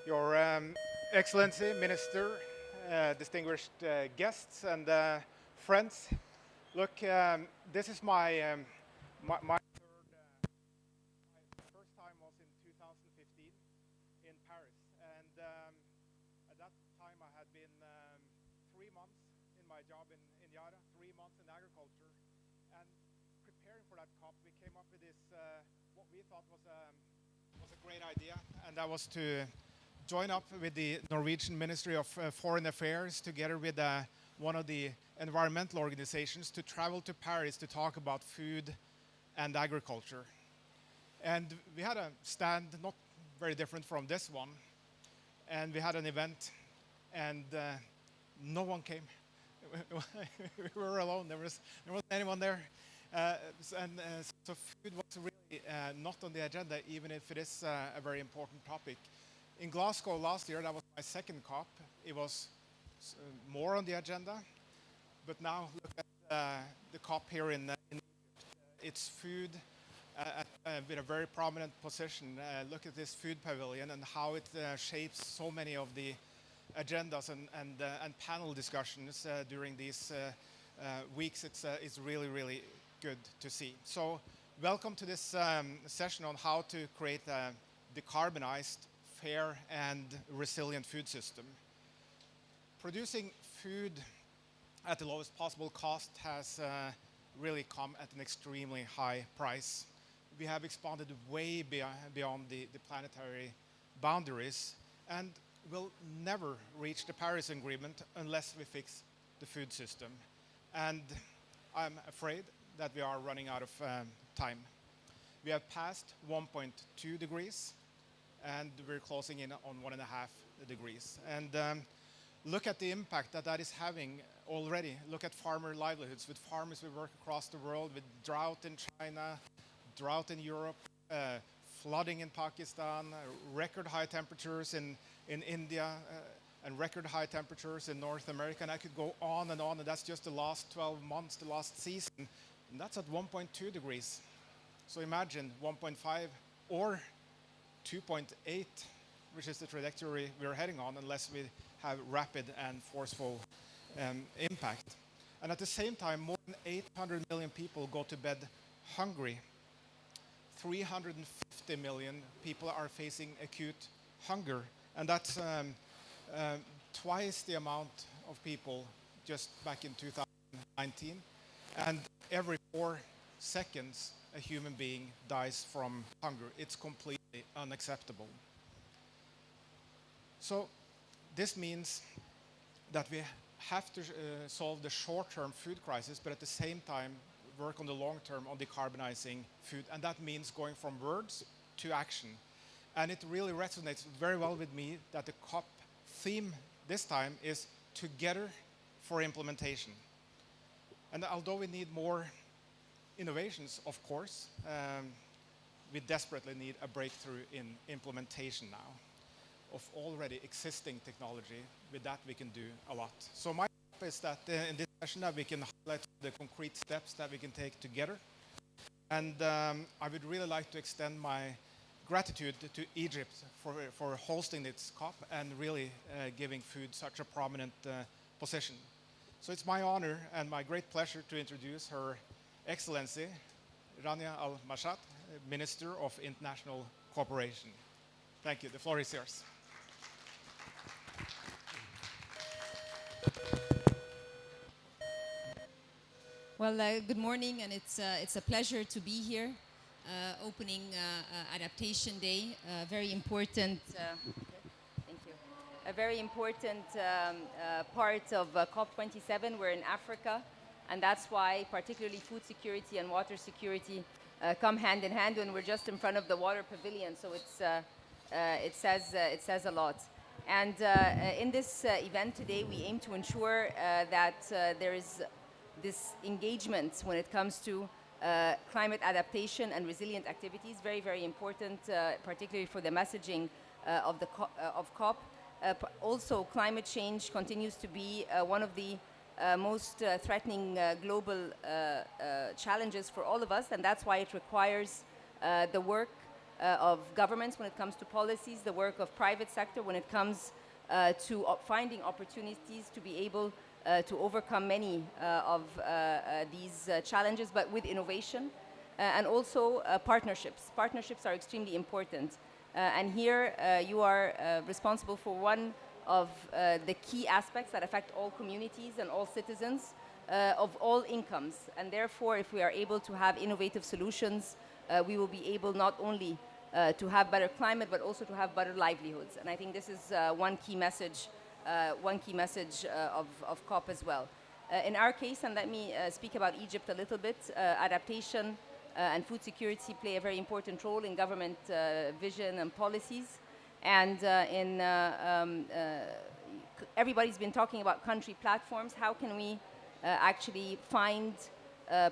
Your Excellency, Minister, distinguished guests, and friends. Look, this is my third. My first time was in 2015 in Paris, and at that time I had been 3 months in my job in Yara, 3 months in agriculture, and preparing for that COP, we came up with this what we thought was a great idea, and that was to join up with the Norwegian Ministry of Foreign Affairs together with one of the environmental organizations to travel to Paris to talk about food and agriculture. And we had a stand not very different from this one, and we had an event, and no one came. We were alone. There wasn't anyone there, so food was really not on the agenda, even if it is a very important topic. In Glasgow last year, that was my second COP. It was more on the agenda, but now look at the COP here in Egypt. It's food with a very prominent position. Look at this food pavilion and how it shapes so many of the agendas and panel discussions during these weeks. It's really, really good to see. So welcome to this session on how to create a decarbonized, fair and resilient food system. Producing food at the lowest possible cost has really come at an extremely high price. We have expanded way beyond the planetary boundaries and will never reach the Paris Agreement unless we fix the food system. And I'm afraid that we are running out of time. We have passed 1.2 degrees and we're closing in on 1.5 degrees. And look at the impact that is having already. Look at farmer livelihoods. With farmers we work across the world, with drought in China, drought in Europe, flooding in Pakistan, record high temperatures in India, and record high temperatures in North America. And I could go on, and that's just the last 12 months, the last season. And that's at 1.2 degrees. So imagine 1.5 or 2.8, which is the trajectory we're heading on unless we have rapid and forceful impact. And at the same time, more than 800 million people go to bed hungry. 350 million people are facing acute hunger. And that's twice the amount of people just back in 2019. And every 4 seconds, a human being dies from hunger. It's completely unacceptable. So this means that we have to solve the short-term food crisis, but at the same time work on the long-term on decarbonizing food. And that means going from words to action. And it really resonates very well with me that the COP theme this time is Together for Implementation. And although we need more innovations, of course, we desperately need a breakthrough in implementation now of already existing technology. With that, we can do a lot. So my hope is that in this session that we can highlight the concrete steps that we can take together. And I would really like to extend my gratitude to Egypt for hosting this COP and really giving food such a prominent position. So it's my honor and my great pleasure to introduce Her Excellency Rania Al-Mashat, Minister of International Cooperation. Thank you. The floor is yours. Well, good morning, and it's a pleasure to be here, opening Adaptation Day, very important. Thank you. A very important part of COP27. We're in Africa, and that's why particularly food security and water security come hand in hand. When we're just in front of the water pavilion, so it says a lot. And in this event today, we aim to ensure that there is this engagement when it comes to climate adaptation and resilient activities, very, very important, particularly for the messaging of COP. Also, climate change continues to be one of the most threatening global challenges for all of us, and that's why it requires the work of governments when it comes to policies, the work of private sector when it comes to finding opportunities to be able to overcome many of these challenges, but with innovation. And also partnerships. Partnerships are extremely important. And here you are responsible for one of the key aspects that affect all communities and all citizens of all incomes. And therefore, if we are able to have innovative solutions, we will be able not only to have better climate, but also to have better livelihoods. And I think this is one key message of COP as well. In our case, and let me speak about Egypt a little bit, adaptation and food security play a very important role in government vision and policies. And everybody's been talking about country platforms. How can we actually find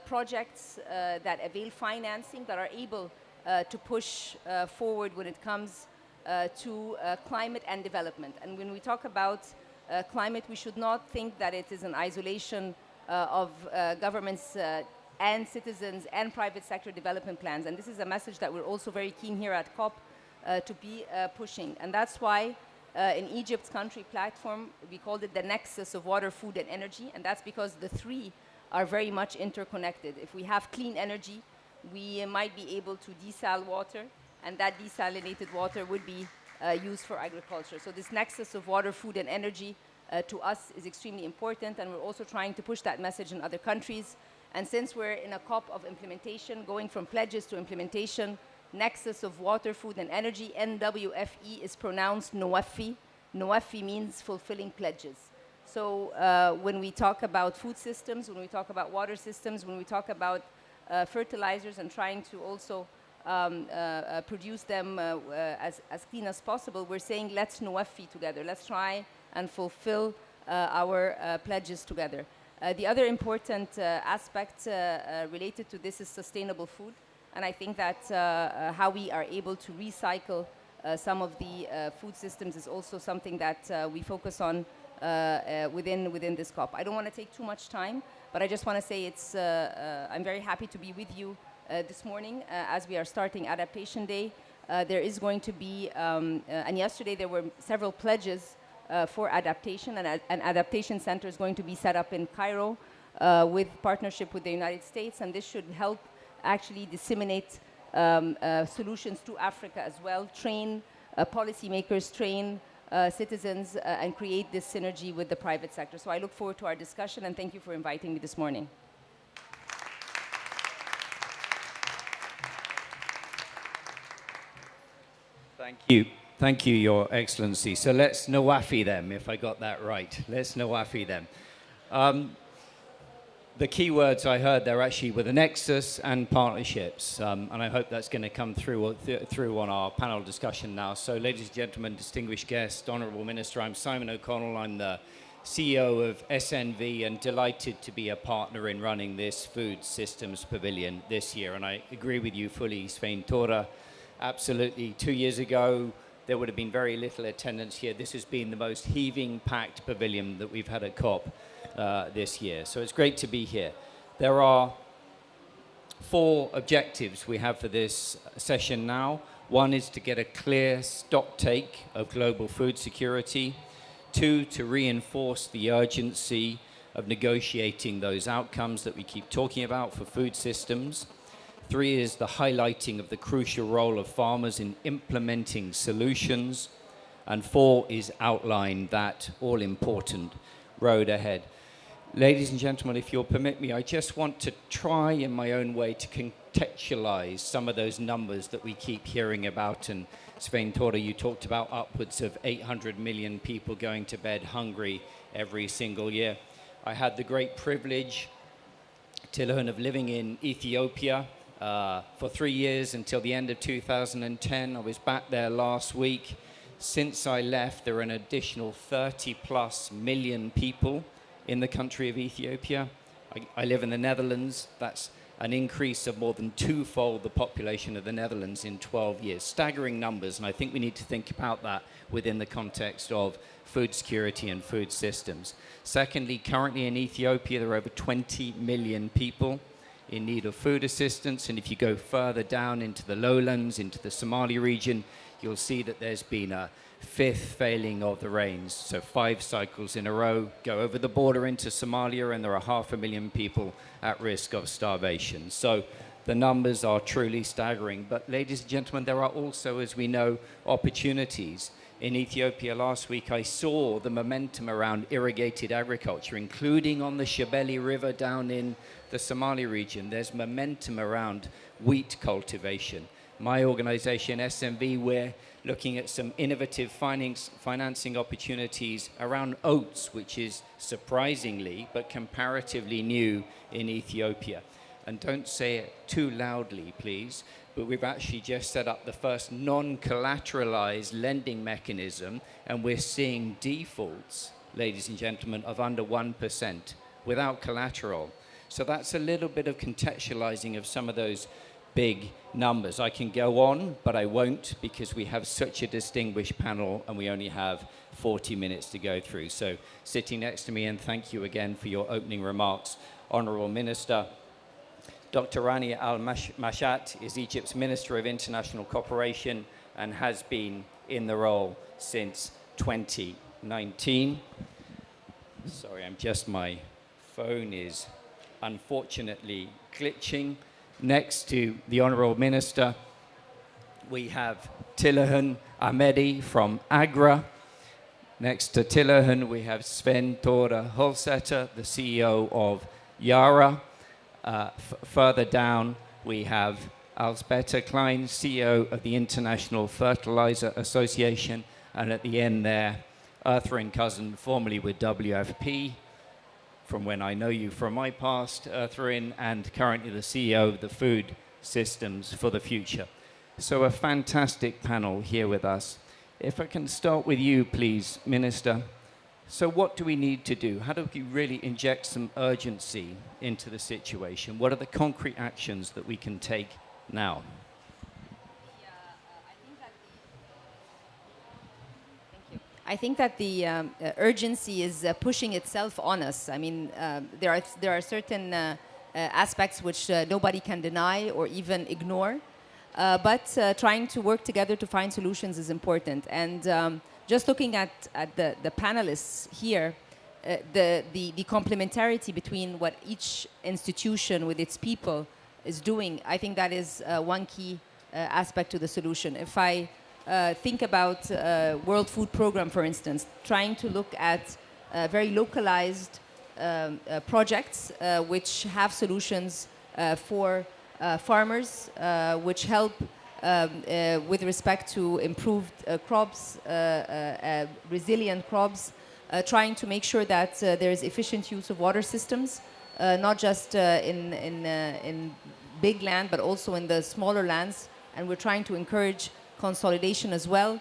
projects that avail financing, that are able to push forward when it comes to climate and development? And when we talk about climate, we should not think that it is an isolation of governments and citizens and private sector development plans. And this is a message that we're also very keen here at COP to be pushing. And that's why in Egypt's country platform, we called it the nexus of water, food, and energy. And that's because the three are very much interconnected. If we have clean energy, we might be able to desal water, and that desalinated water would be used for agriculture. So this nexus of water, food, and energy to us is extremely important, and we're also trying to push that message in other countries. And since we're in a COP of implementation, going from pledges to implementation, nexus of water, food, and energy, NWFE is pronounced NWFI. NWFI means fulfilling pledges. So when we talk about food systems, when we talk about water systems, when we talk about fertilizers and trying to also produce them as clean as possible, we're saying let's NWFI together. Let's try and fulfill our pledges together. The other important aspect related to this is sustainable food. And I think that how we are able to recycle some of the food systems is also something that we focus on within this COP. I don't want to take too much time, but I just want to say I'm very happy to be with you this morning as we are starting Adaptation Day. There is going to be, and yesterday there were several pledges for adaptation, and an adaptation center is going to be set up in Cairo with partnership with the United States, and this should help actually disseminate solutions to Africa as well, train policymakers, train citizens, and create this synergy with the private sector. So I look forward to our discussion, and thank you for inviting me this morning. Thank you. Thank you, Your Excellency. So let's NWFI them, if I got that right. Let's NWFI them. The key words I heard there actually were the nexus and partnerships, and I hope that's going to come through on our panel discussion now. So ladies and gentlemen, distinguished guests, Honourable Minister, I'm Simon O'Connell. I'm the CEO of SNV and delighted to be a partner in running this Food Systems Pavilion this year. And I agree with you fully, Svein Tore. Absolutely. 2 years ago, there would have been very little attendance here. This has been the most heaving packed pavilion that we've had at COP this year. So it's great to be here. There are 4 objectives we have for this session now. One is to get a clear stock take of global food security. 2, to reinforce the urgency of negotiating those outcomes that we keep talking about for food systems. 3 is the highlighting of the crucial role of farmers in implementing solutions. And 4 is outline that all-important road ahead. Ladies and gentlemen, if you'll permit me, I just want to try in my own way to contextualize some of those numbers that we keep hearing about. And Svein Tore, you talked about upwards of 800 million people going to bed hungry every single year. I had the great privilege to learn of living in Ethiopia for 3 years until the end of 2010. I was back there last week. Since I left, there are an additional 30+ million people in the country of Ethiopia. I live in the Netherlands. That's an increase of more than 2-fold the population of the Netherlands in 12 years. Staggering numbers, and I think we need to think about that within the context of food security and food systems. Secondly, currently in Ethiopia, there are over 20 million people in need of food assistance. And if you go further down into the lowlands, into the Somali region, you'll see that there's been a fifth failing of the rains. So 5 cycles in a row go over the border into Somalia, and there are 500,000 people at risk of starvation. So the numbers are truly staggering. But ladies and gentlemen, there are also, as we know, opportunities. In Ethiopia last week, I saw the momentum around irrigated agriculture, including on the Shabelle River down in the Somali region. There's momentum around wheat cultivation. My organization, SMV, we're looking at some innovative financing opportunities around oats, which is surprisingly but comparatively new in Ethiopia. And don't say it too loudly, please, but we've actually just set up the first non-collateralized lending mechanism, and we're seeing defaults, ladies and gentlemen, of under 1% without collateral. So that's a little bit of contextualizing of some of those big numbers. I can go on, but I won't, because we have such a distinguished panel and we only have 40 minutes to go through. So sitting next to me, and thank you again for your opening remarks, Honorable Minister, Dr. Rani Al-Mashat is Egypt's Minister of International Cooperation and has been in the role since 2019. Sorry, my phone is unfortunately glitching. Next to the Honourable Minister, we have Tillerhun Ahmedi from Agra. Next to Tillerhun, we have Sven Tore Holsetter, the CEO of Yara. Further down, we have Alsbeta Klein, CEO of the International Fertilizer Association. And at the end there, Earthrin Cousin, formerly with WFP, from when I know you from my past, Earthrin, and currently the CEO of the Food Systems for the Future. So a fantastic panel here with us. If I can start with you, please, Minister. So what do we need to do? How do we really inject some urgency into the situation? What are the concrete actions that we can take now? I think that the urgency is pushing itself on us. I mean, there are certain aspects which nobody can deny or even ignore, but trying to work together to find solutions is important. And just looking at the panelists here, the complementarity between what each institution with its people is doing, I think that is one key aspect to the solution. If I think about World Food Program, for instance, trying to look at very localized projects which have solutions for farmers, which help with respect to improved crops, resilient crops, trying to make sure that there is efficient use of water systems, not just in big land, but also in the smaller lands. And we're trying to encourage consolidation as well.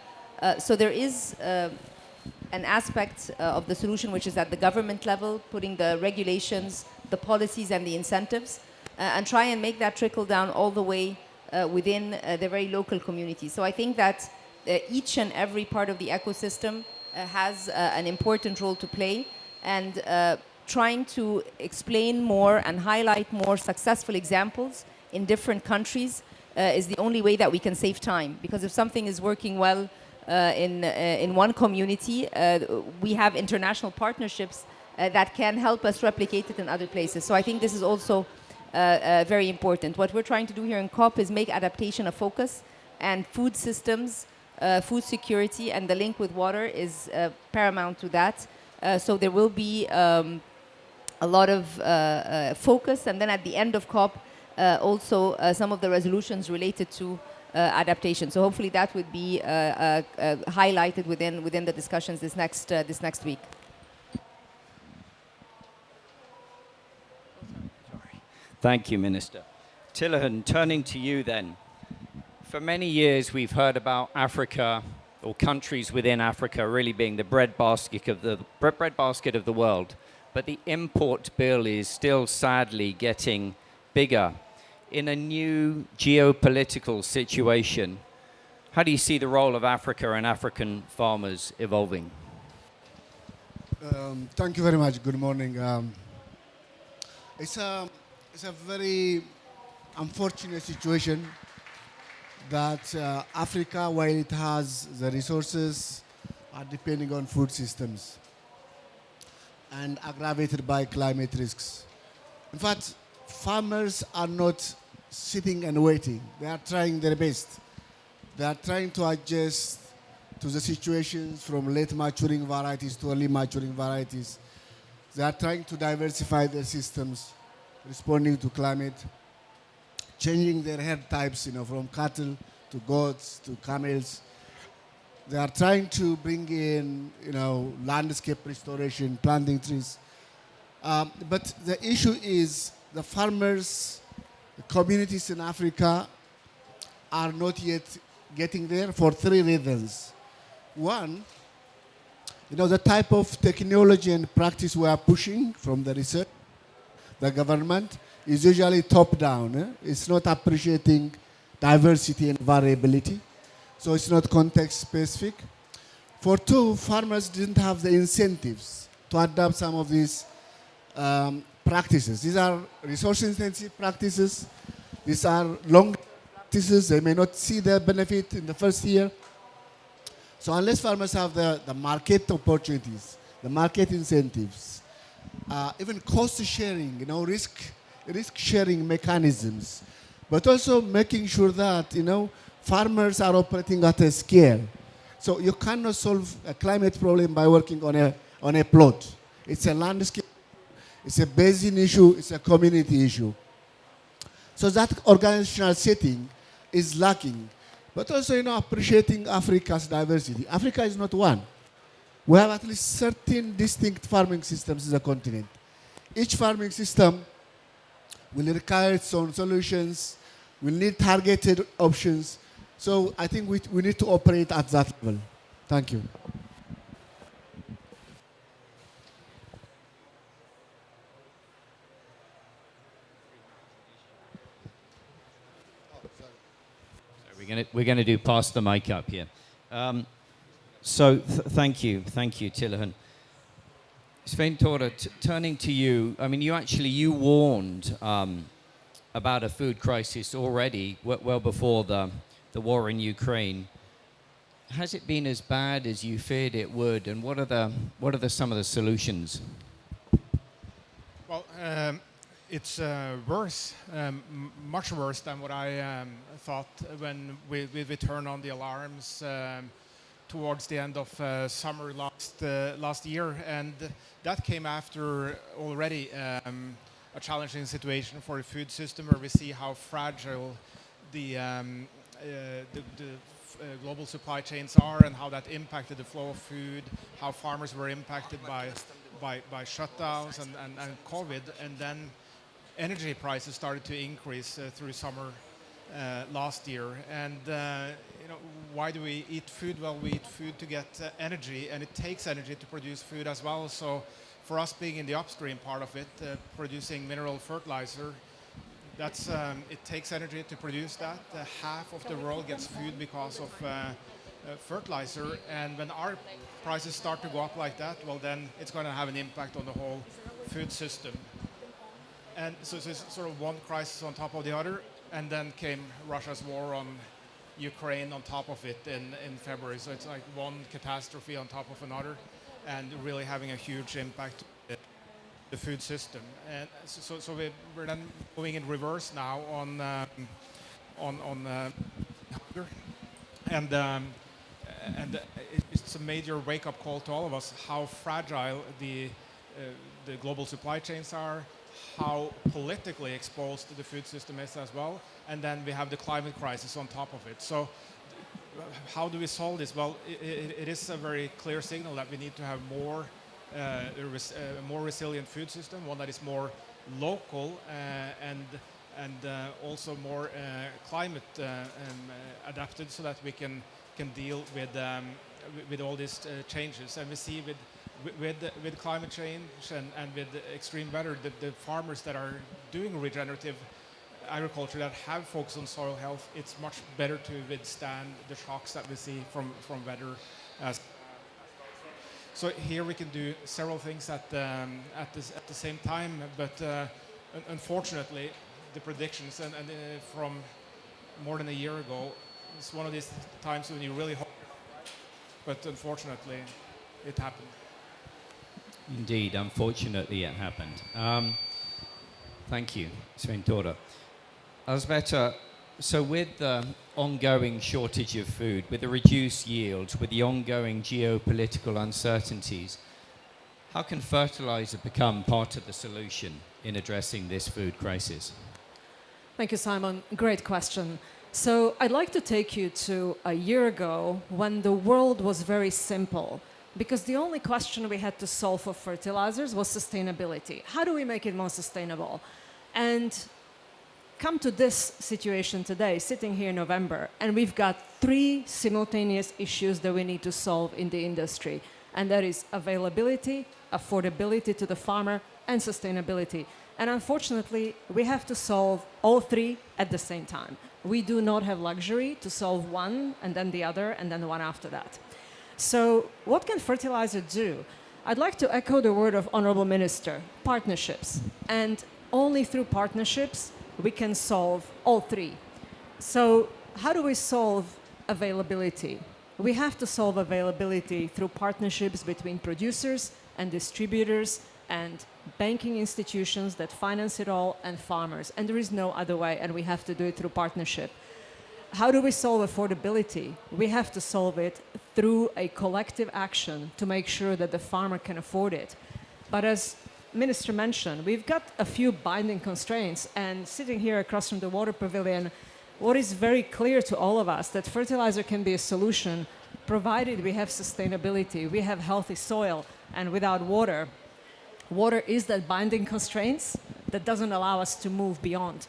So there is an aspect of the solution which is at the government level, putting the regulations, the policies and the incentives, and try and make that trickle down all the way within the very local communities. So I think that each and every part of the ecosystem has an important role to play, and trying to explain more and highlight more successful examples in different countries is the only way that we can save time. Because if something is working well in one community, we have international partnerships that can help us replicate it in other places. So I think this is also very important. What we're trying to do here in COP is make adaptation a focus, and food systems, food security, and the link with water is paramount to that. So there will be a lot of focus, and then at the end of COP, also some of the resolutions related to adaptation. So hopefully that would be highlighted within the discussions this next week. Thank you, Minister. Tillerhun, turning to you then. For many years, we've heard about Africa, or countries within Africa, really being the breadbasket of the world. But the import bill is still sadly getting bigger. In a new geopolitical situation, how do you see the role of Africa and African farmers evolving? Thank you very much. Good morning. It's a very unfortunate situation that Africa, while it has the resources, are depending on food systems and aggravated by climate risks. In fact, farmers are not sitting and waiting. They are trying their best. They are trying to adjust to the situations from late maturing varieties to early maturing varieties. They are trying to diversify their systems, responding to climate, changing their herd types, from cattle to goats to camels. They are trying to bring in, landscape restoration, planting trees. But the issue is the farmers, the communities in Africa are not yet getting there for three reasons. One, the type of technology and practice we are pushing from the research, the government, is usually top down. It's not appreciating diversity and variability. So it's not context specific. For two, farmers didn't have the incentives to adopt some of these practices. These are resource intensive practices. These are long practices. They may not see the benefit in the first year. So unless farmers have the market opportunities, the market incentives, even cost sharing, risk sharing mechanisms, but also making sure that, farmers are operating at a scale. So you cannot solve a climate problem by working on a plot. It's a landscape, it's a basin issue, it's a community issue. So that organizational setting is lacking. But also, appreciating Africa's diversity. Africa is not one. We have at least 13 distinct farming systems in the continent. Each farming system will require its own solutions, will need targeted options. So I think we need to operate at that level. Thank you. We're gonna do pass the mic up here. Thank you, Tilahan. Sven Tora, turning to you, I mean, you warned about a food crisis already, well before the war in Ukraine. Has it been as bad as you feared it would, and what are some of the solutions? Well, it's worse, much worse than what I thought when we turned on the alarms towards the end of summer last year, and that came after already a challenging situation for the food system, where we see how fragile the global supply chains are, and how that impacted the flow of food, how farmers were impacted by shutdowns and COVID, and then energy prices started to increase through summer last year. And why do we eat food? Well, we eat food to get energy, and it takes energy to produce food as well. So for us, being in the upstream part of it, producing mineral fertilizer, it takes energy to produce that. Half of the world gets food because of fertilizer, and when our prices start to go up like that, well, then it's going to have an impact on the whole food system. And so it's sort of one crisis on top of the other, and then came Russia's war on Ukraine on top of it in February. So it's like one catastrophe on top of another, and really having a huge impact on the food system. And so we're then going in reverse now on hunger, and it's a major wake-up call to all of us how fragile the global supply chains are, how politically exposed the food system is as well, and then we have the climate crisis on top of it. So how do we solve this? Well, it is a very clear signal that we need to have a more resilient food system, one that is more local and also more climate adapted, so that we can deal with all these changes. And we see with climate change and with extreme weather, the farmers that are doing regenerative agriculture, that have focused on soil health, it's much better to withstand the shocks that we see from weather. So here we can do several things at the same time, but unfortunately, the predictions and from more than a year ago, it's one of these times when you really hope, but unfortunately, it happened. Indeed, unfortunately, it happened. Thank you, Svein Tore. Elzbieta, so with the ongoing shortage of food, with the reduced yields, with the ongoing geopolitical uncertainties, how can fertilizer become part of the solution in addressing this food crisis? Thank you, Simon. Great question. So I'd like to take you to a year ago when the world was very simple, because the only question we had to solve for fertilizers was sustainability. How do we make it more sustainable? And come to this situation today, sitting here in November, and we've got 3 simultaneous issues that we need to solve in the industry, and that is availability, affordability to the farmer, and sustainability. And unfortunately, we have to solve all 3 at the same time. We do not have luxury to solve one, and then the other, and then the one after that. So what can fertilizer do? I'd like to echo the word of Honorable Minister, partnerships. And only through partnerships we can solve all 3. So how do we solve availability? We have to solve availability through partnerships between producers and distributors and banking institutions that finance it all and farmers. And there is no other way, and we have to do it through partnership. How do we solve affordability? We have to solve it through a collective action to make sure that the farmer can afford it. But as Minister mentioned, we've got a few binding constraints, and sitting here across from the water pavilion, what is very clear to all of us that fertilizer can be a solution provided we have sustainability, we have healthy soil, and without water, water is that binding constraints that doesn't allow us to move beyond.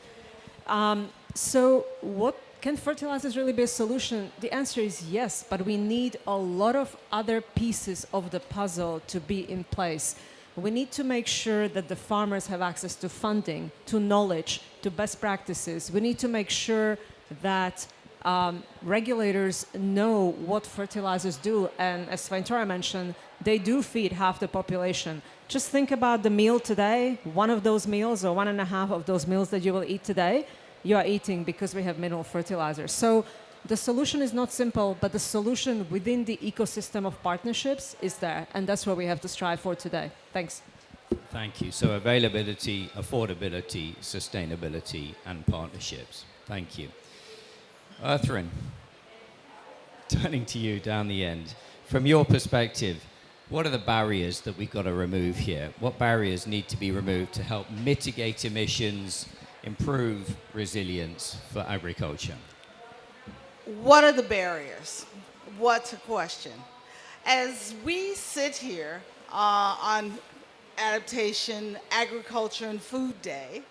So what can fertilizers really be a solution? The answer is yes, but we need a lot of other pieces of the puzzle to be in place. We need to make sure that the farmers have access to funding, to knowledge, to best practices. We need to make sure that regulators know what fertilizers do. And as Svein Tore mentioned, they do feed half the population. Just think about the meal today. One of those meals or 1.5 of those meals that you will eat today, you are eating because we have mineral fertilizers. So the solution is not simple, but the solution within the ecosystem of partnerships is there. And that's what we have to strive for today. Thanks. Thank you. So availability, affordability, sustainability, and partnerships. Thank you. Erthrin, turning to you down the end. From your perspective, what are the barriers that we've got to remove here? What barriers need to be removed to help mitigate emissions, improve resilience for agriculture? What are the barriers? What's a question? As we sit here on Adaptation, Agriculture, and Food Day,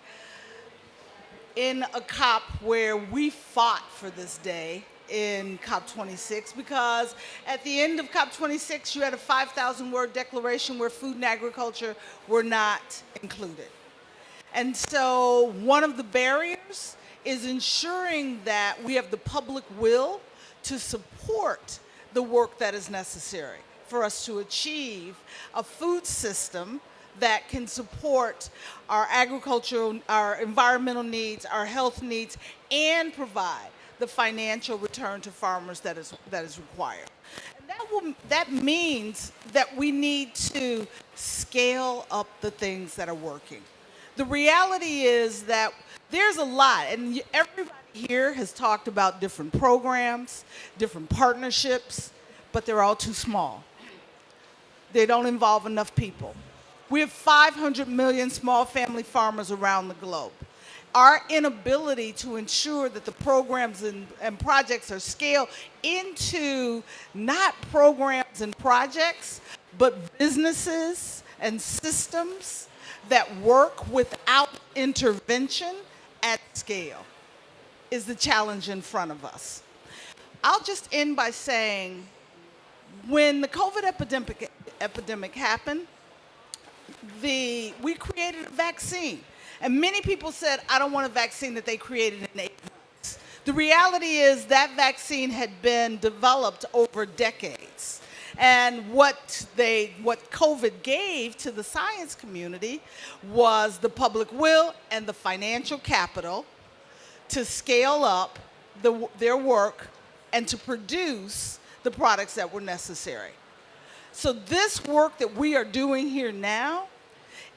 in a COP where we fought for this day in COP26, because at the end of COP26, you had a 5,000-word declaration where food and agriculture were not included. And so one of the barriers is ensuring that we have the public will to support the work that is necessary for us to achieve a food system that can support our agricultural, our environmental needs, our health needs, and provide the financial return to farmers that is required. And that means that we need to scale up the things that are working. The reality is that there's a lot, and everybody here has talked about different programs, different partnerships, but they're all too small. They don't involve enough people. We have 500 million small family farmers around the globe. Our inability to ensure that the programs and projects are scaled into not programs and projects, but businesses and systems that work without intervention at scale is the challenge in front of us. I'll just end by saying, when the COVID epidemic happened, we created a vaccine. And many people said, I don't want a vaccine that they created in 8 months. The reality is that vaccine had been developed over decades. And what COVID gave to the science community was the public will and the financial capital to scale up their work and to produce the products that were necessary. So this work that we are doing here now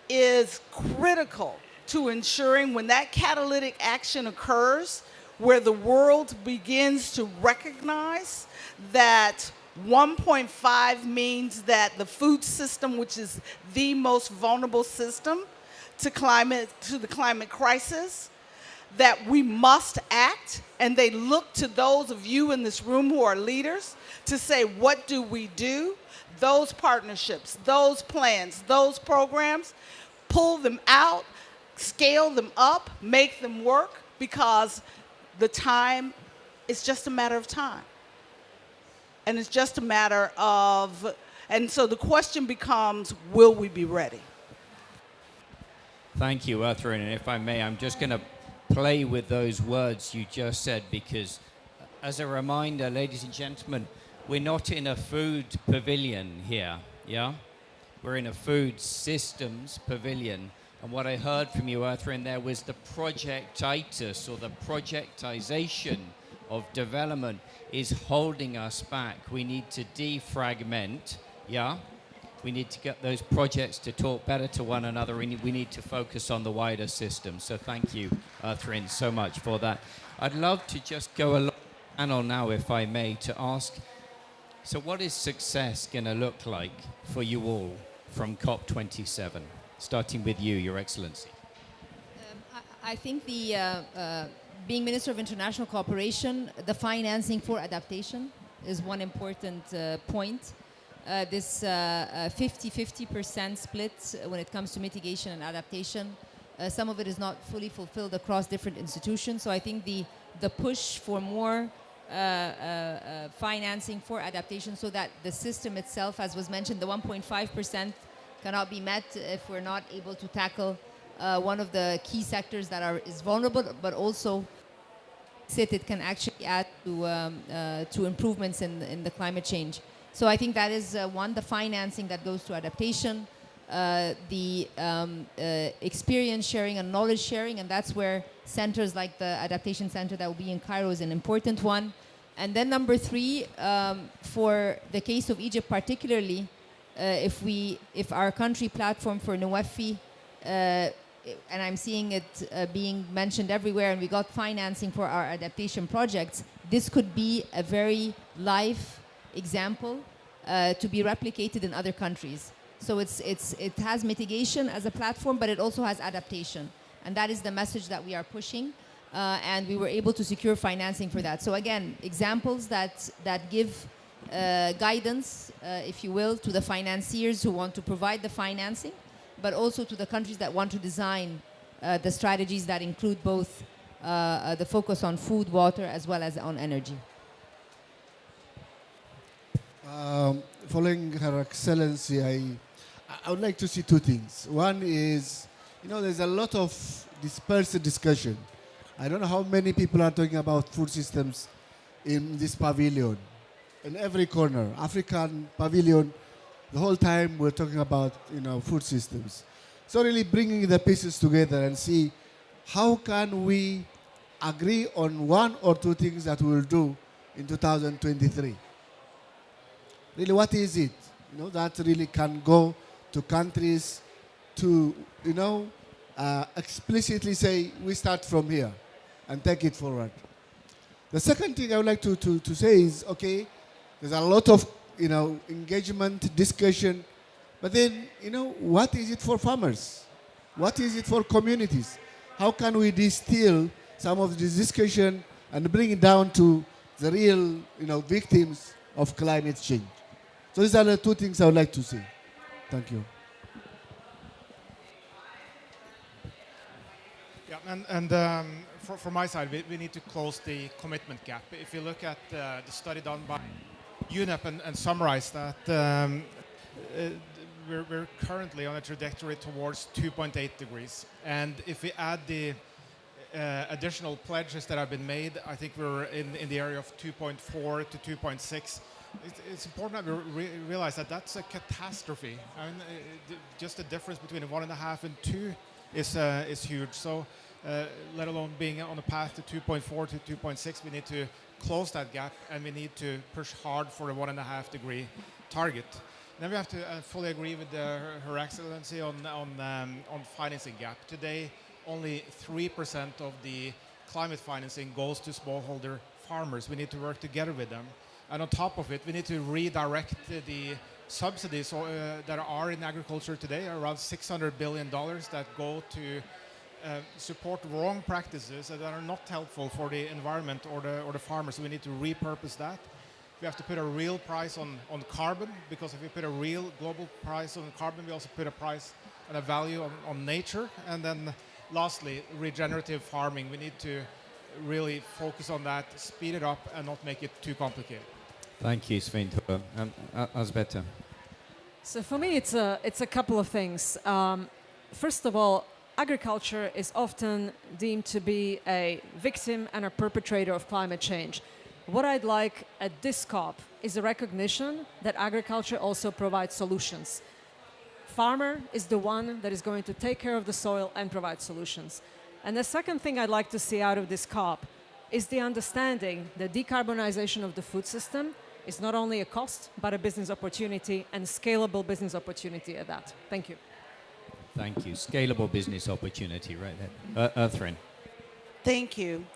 is critical to ensuring when that catalytic action occurs, where the world begins to recognize that 1.5 means that the food system, which is the most vulnerable system to the climate crisis, that we must act, and they look to those of you in this room who are leaders to say, what do we do? Those partnerships, those plans, those programs, pull them out, scale them up, make them work, because the time is just a matter of time. And it's just a matter of, and so the question becomes, will we be ready? Thank you, Earthryn. And if I may, I'm just going to play with those words you just said, because as a reminder, ladies and gentlemen, we're not in a food pavilion here, yeah? We're in a food systems pavilion. And what I heard from you, Earthryn, there was the projectitis, or the projectization of development is holding us back. We need to defragment, yeah? We need to get those projects to talk better to one another. We need to focus on the wider system. So thank you, Earthryn, so much for that. I'd love to just go along the panel now, if I may, to ask, so what is success going to look like for you all from COP27? Starting with you, Your Excellency. I think being Minister of International Cooperation, the financing for adaptation is one important point. This 50-50% split when it comes to mitigation and adaptation, some of it is not fully fulfilled across different institutions. So I think the push for more financing for adaptation, so that the system itself, as was mentioned, the 1.5% cannot be met if we're not able to tackle one of the key sectors that is vulnerable, but also it can actually add to improvements in the climate change. So I think that is one, the financing that goes to adaptation, the experience sharing and knowledge sharing, and that's where centers like the Adaptation Center that will be in Cairo is an important one. And then number three, for the case of Egypt particularly, if our country platform for NUEFI, and I'm seeing it being mentioned everywhere, and we got financing for our adaptation projects, this could be a very live example to be replicated in other countries. So it has mitigation as a platform, but it also has adaptation. And that is the message that we are pushing. And we were able to secure financing for that. So again, examples that give guidance, if you will, to the financiers who want to provide the financing, but also to the countries that want to design the strategies that include both the focus on food, water, as well as on energy. Following Her Excellency, I would like to see two things. One is, there's a lot of dispersed discussion. I don't know how many people are talking about food systems in this pavilion. In every corner, African pavilion, the whole time we're talking about, food systems. So really bringing the pieces together and see how can we agree on one or two things that we'll do in 2023. Really, what is it, that really can go to countries to, explicitly say, we start from here and take it forward. The second thing I would like to say is, okay, there's a lot of, engagement, discussion, but then, what is it for farmers? What is it for communities? How can we distill some of this discussion and bring it down to the real, victims of climate change? So these are the two things I would like to say. Thank you. Yeah, and from my side, we need to close the commitment gap. If you look at the study done by UNEP and summarize that, we're currently on a trajectory towards 2.8 degrees. And if we add the additional pledges that have been made, I think we're in the area of 2.4 to 2.6. it's important that we realize that that's a catastrophe. I mean, just the difference between 1.5 and 2 is huge. So, let alone being on the path to 2.4 to 2.6, we need to close that gap, and we need to push hard for the 1.5 degree target. Then we have to fully agree with Her Excellency on financing gap. Today, only 3% of the climate financing goes to smallholder farmers. We need to work together with them. And on top of it, we need to redirect the subsidies that are in agriculture today, around $600 billion that go to support wrong practices that are not helpful for the environment or the farmers. So we need to repurpose that. We have to put a real price on carbon, because if we put a real global price on carbon, we also put a price and a value on nature. And then lastly, regenerative farming. We need to really focus on that, speed it up, and not make it too complicated. Thank you, Svein Tore. Asbjørn. So for me, it's a couple of things. First of all, agriculture is often deemed to be a victim and a perpetrator of climate change. What I'd like at this COP is a recognition that agriculture also provides solutions. Farmer is the one that is going to take care of the soil and provide solutions. And the second thing I'd like to see out of this COP is the understanding that decarbonization of the food system is not only a cost, but a business opportunity, and scalable business opportunity at that. Thank you. Thank you. Scalable business opportunity, right there. Earthrin. Thank you.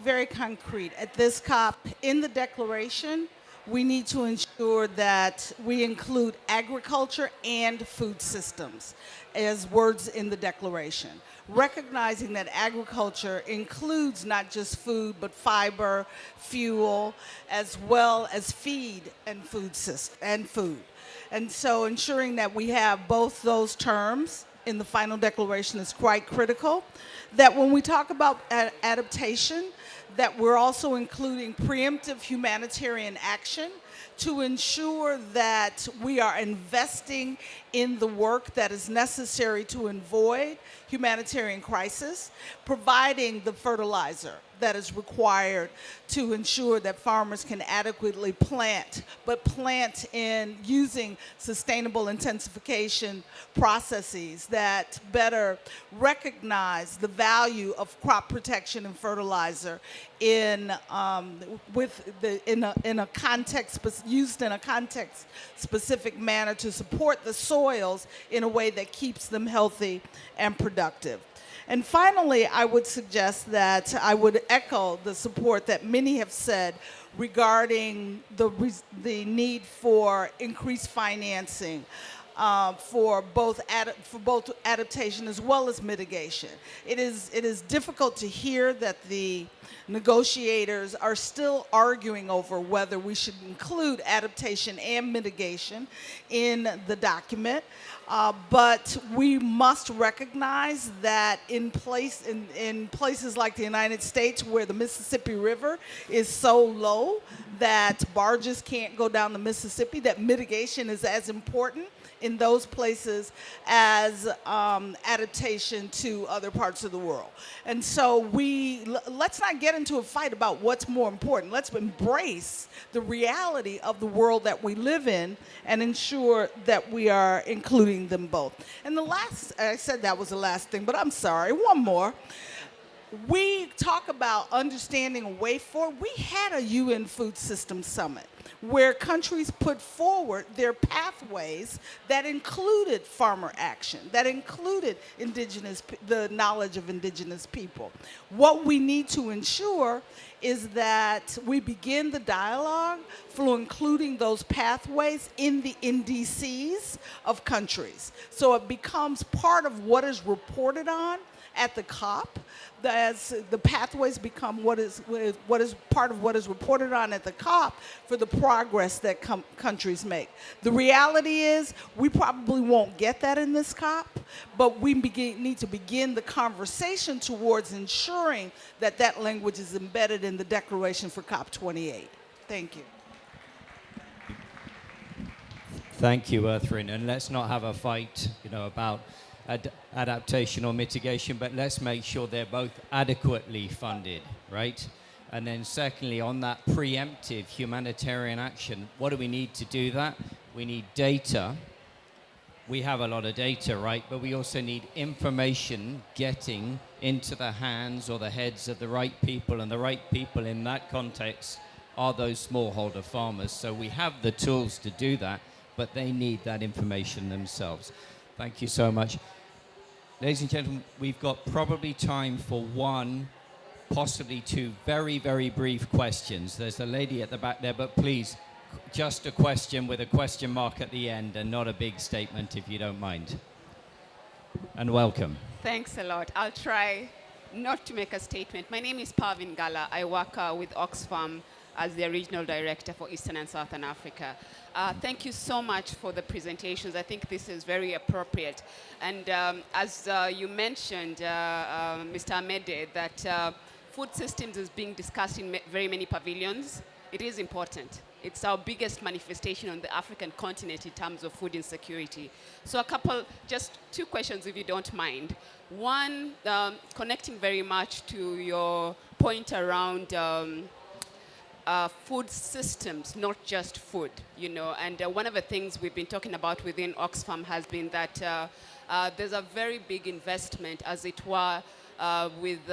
Very concrete. At this COP, in the declaration, we need to ensure that we include agriculture and food systems as words in the declaration, recognizing that agriculture includes not just food, but fiber, fuel, as well as feed and food. And so ensuring that we have both those terms in the final declaration is quite critical. That when we talk about adaptation, that we're also including preemptive humanitarian action to ensure that we are investing in the work that is necessary to avoid humanitarian crisis, providing the fertilizer that is required to ensure that farmers can adequately plant, but plant in using sustainable intensification processes that better recognize the value of crop protection and fertilizer in a context used in a context specific manner to support the soils in a way that keeps them healthy and productive. And finally, I would suggest that I would echo the support that many have said regarding the need for increased financing for both adaptation as well as mitigation. It is difficult to hear that the negotiators are still arguing over whether we should include adaptation and mitigation in the document. But we must recognize that in places like the United States, where the Mississippi River is so low that barges can't go down the Mississippi, that mitigation is as important in those places as adaptation to other parts of the world. And so let's not get into a fight about what's more important. Let's embrace the reality of the world that we live in and ensure that we are including them both. And I said that was the last thing, but I'm sorry, one more. We talk about understanding a way forward. We had a UN Food Systems Summit where countries put forward their pathways that included farmer action, that included the knowledge of indigenous people. What we need to ensure is that we begin the dialogue for including those pathways in the NDCs of countries. So it becomes part of what is reported on at the COP, as the pathways become what is part of what is reported on at the COP for the progress that countries make. The reality is we probably won't get that in this COP, but we need to begin the conversation towards ensuring that that language is embedded in the declaration for COP28. Thank you. Thank you, Earthrin. And let's not have a fight, about adaptation or mitigation, but let's make sure they're both adequately funded, right? And then secondly, on that preemptive humanitarian action, what do we need to do that? We need data. We have a lot of data, right? But we also need information getting into the hands or the heads of the right people, and the right people in that context are those smallholder farmers. So we have the tools to do that, but they need that information themselves. Thank you so much. Ladies and gentlemen, we've got probably time for one, possibly two very, very brief questions. There's a lady at the back there, but please, just a question with a question mark at the end and not a big statement, if you don't mind. And welcome. Thanks a lot. I'll try not to make a statement. My name is Parvin Gala. I work with Oxfam as the regional director for Eastern and Southern Africa. Thank you so much for the presentations. I think this is very appropriate. And as you mentioned, Mr. Amede, that food systems is being discussed in very many pavilions. It is important. It's our biggest manifestation on the African continent in terms of food insecurity. So just two questions if you don't mind. One, connecting very much to your point around food systems, not just food, you know. And one of the things we've been talking about within Oxfam has been that there's a very big investment, as it were, with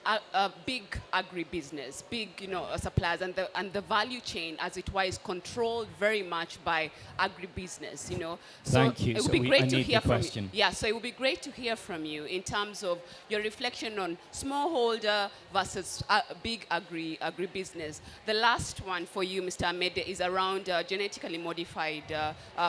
a big agribusiness, big, you know, suppliers, and the value chain, as it were, is controlled very much by agribusiness, you know. So Thank you. it would be great to hear from you. Yeah, so it would be great to hear from you in terms of your reflection on smallholder versus big agribusiness. The last one for you, Mr. Amede, is around genetically modified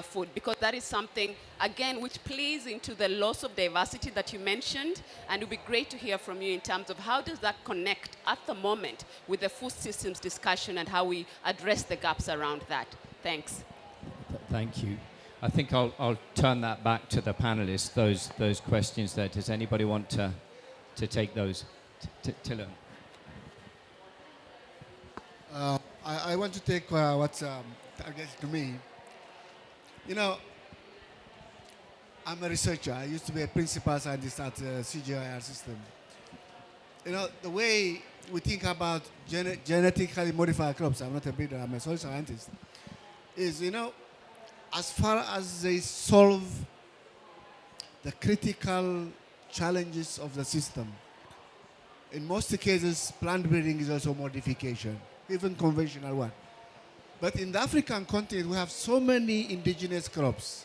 food, because that is something, again, which plays into the loss of diversity that you mentioned, and it would be great to hear from you in terms of how does that connect at the moment with the food systems discussion and how we address the gaps around that. Thanks. Thank you. I think I'll turn that back to the panelists, those questions there. Does anybody want to take those? Tilo. I want to take what's targeted to me. You know, I'm a researcher. I used to be a principal scientist at CGIR system. You know, the way we think about genetically modified crops, I'm not a breeder, I'm a soil scientist, is, you know, as far as they solve the critical challenges of the system, in most cases, plant breeding is also modification, even conventional one. But in the African continent, we have so many indigenous crops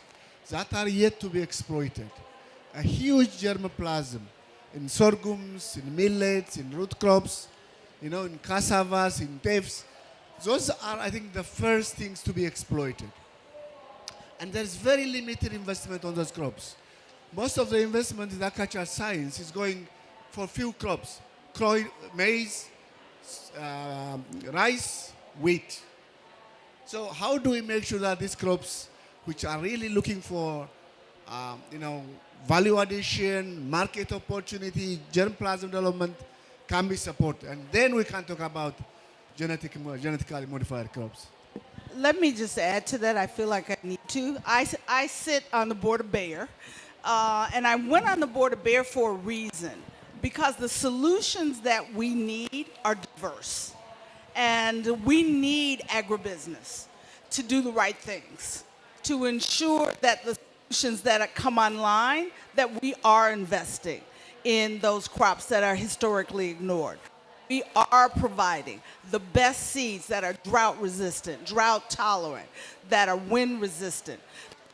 that are yet to be exploited. A huge germplasm in sorghums, in millets, in root crops, you know, in cassavas, in teffs. Those are, I think, the first things to be exploited. And there's very limited investment on those crops. Most of the investment in agricultural science is going for few crops: maize, rice, wheat. So how do we make sure that these crops, which are really looking for, you know, value addition, market opportunity, germplasm development, can be supported? And then we can talk about genetically modified crops. Let me just add to that. I feel like I need to. I sit on the board of Bayer, and I went on the board of Bayer for a reason, because the solutions that we need are diverse. And we need agribusiness to do the right things, to ensure that the solutions that come online, that we are investing in those crops that are historically ignored. We are providing the best seeds that are drought resistant, drought tolerant, that are wind resistant.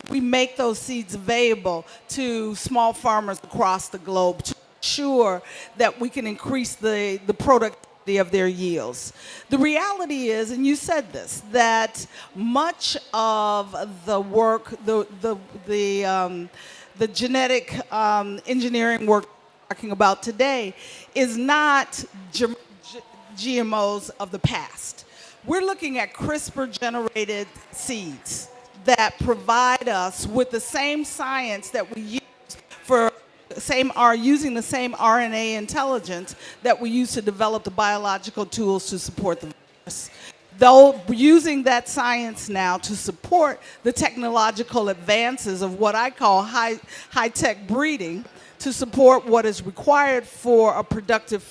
We make those seeds available to small farmers across the globe to ensure that we can increase the productivity of their yields. The reality is, and you said this, that much of the work, the genetic engineering work we're talking about today is not GMOs of the past. We're looking at CRISPR-generated seeds that provide us with the same science that we use using the same RNA intelligence that we use to develop the biological tools to support the virus. Though using that science now to support the technological advances of what I call high-tech breeding to support what is required for a productive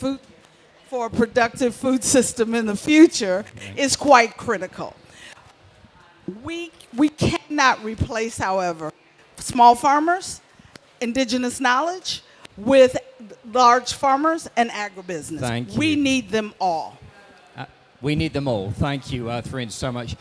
for a productive food system in the future is quite critical. We cannot replace, however, small farmers, indigenous knowledge with large farmers and agribusiness. Thank you. We need them all. We need them all. Thank you, Thrin, so much.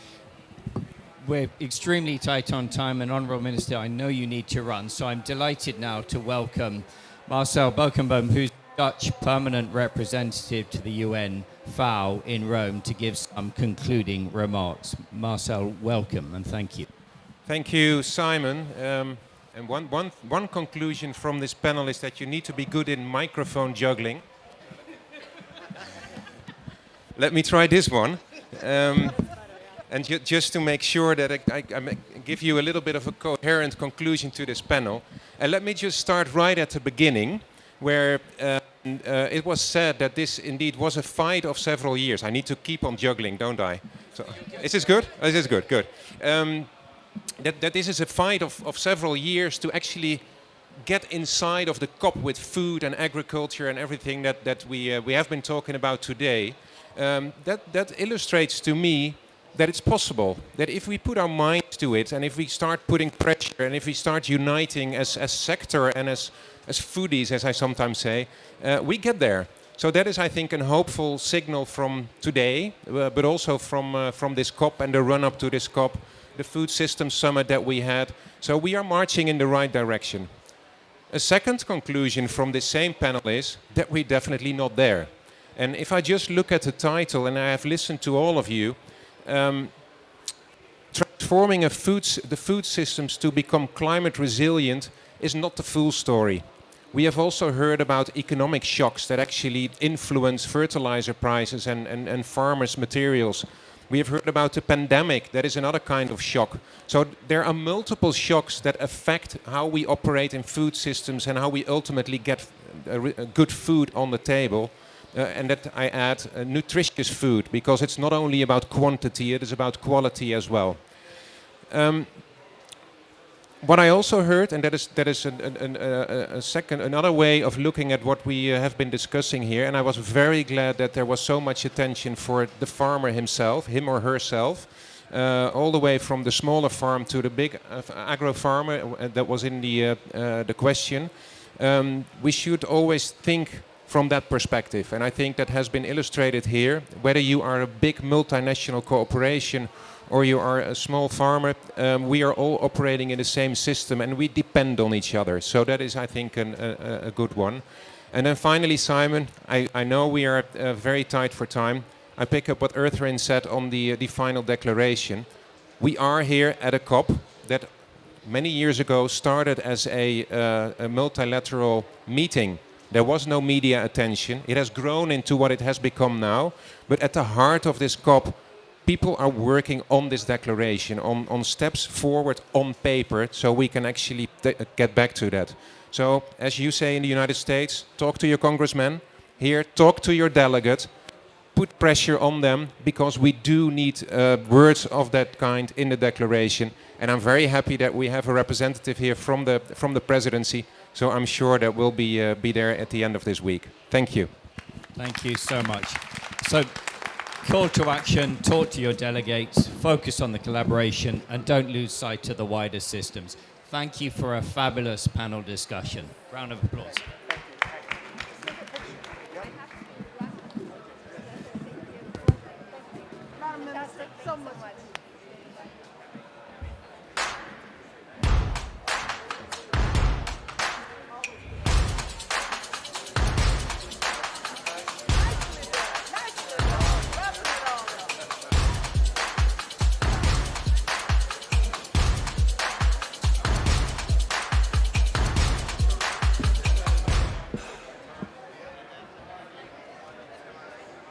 We're extremely tight on time, and Honourable Minister, I know you need to run, so I'm delighted now to welcome Marcel Bokenboom, who's Dutch permanent representative to the UN FAO in Rome, to give some concluding remarks. Marcel, welcome and thank you. Thank you, Simon. And one conclusion from this panel is that you need to be good in microphone juggling. Let me try this one. And just to make sure that I give you a little bit of a coherent conclusion to this panel. Let me just start right at the beginning, where it was said that this indeed was a fight of several years. I need to keep on juggling, don't I? So, is this good? This is good, good. That this is a fight of several years to actually get inside of the COP with food and agriculture and everything that we have been talking about today. That illustrates to me that it's possible, that if we put our minds to it and if we start putting pressure and if we start uniting as sector and as foodies, as I sometimes say, we get there. So that is, I think, a hopeful signal from today, but also from this COP and the run-up to this COP, the Food Systems Summit that we had. So we are marching in the right direction. A second conclusion from this same panel is that we're definitely not there. And if I just look at the title, and I have listened to all of you, transforming the food systems to become climate resilient is not the full story. We have also heard about economic shocks that actually influence fertilizer prices and farmers' materials. We have heard about the pandemic, that is another kind of shock. So there are multiple shocks that affect how we operate in food systems and how we ultimately get good food on the table. And that I add nutritious food, because it's not only about quantity, it is about quality as well. What I also heard, and that is another way of looking at what we have been discussing here, and I was very glad that there was so much attention for the farmer himself, him or herself, all the way from the smaller farm to the big agro farmer that was in the question. We should always think from that perspective, and I think that has been illustrated here. Whether you are a big multinational corporation or you are a small farmer, we are all operating in the same system and we depend on each other. So that is, I think, a good one. And then finally, Simon, I know we are very tight for time. I pick up what Thrin said on the final declaration. We are here at a COP that many years ago started as a multilateral meeting. There was no media attention. It has grown into what it has become now. But at the heart of this COP, people are working on this declaration, on steps forward on paper, so we can actually get back to that. So, as you say in the United States, talk to your congressman. Here, talk to your delegate. Put pressure on them, because we do need words of that kind in the declaration. And I'm very happy that we have a representative here from the presidency. So I'm sure that we'll be there at the end of this week. Thank you. Thank you so much. So, call to action, talk to your delegates, focus on the collaboration, and don't lose sight of the wider systems. Thank you for a fabulous panel discussion. Round of applause. Madam Minister, so much.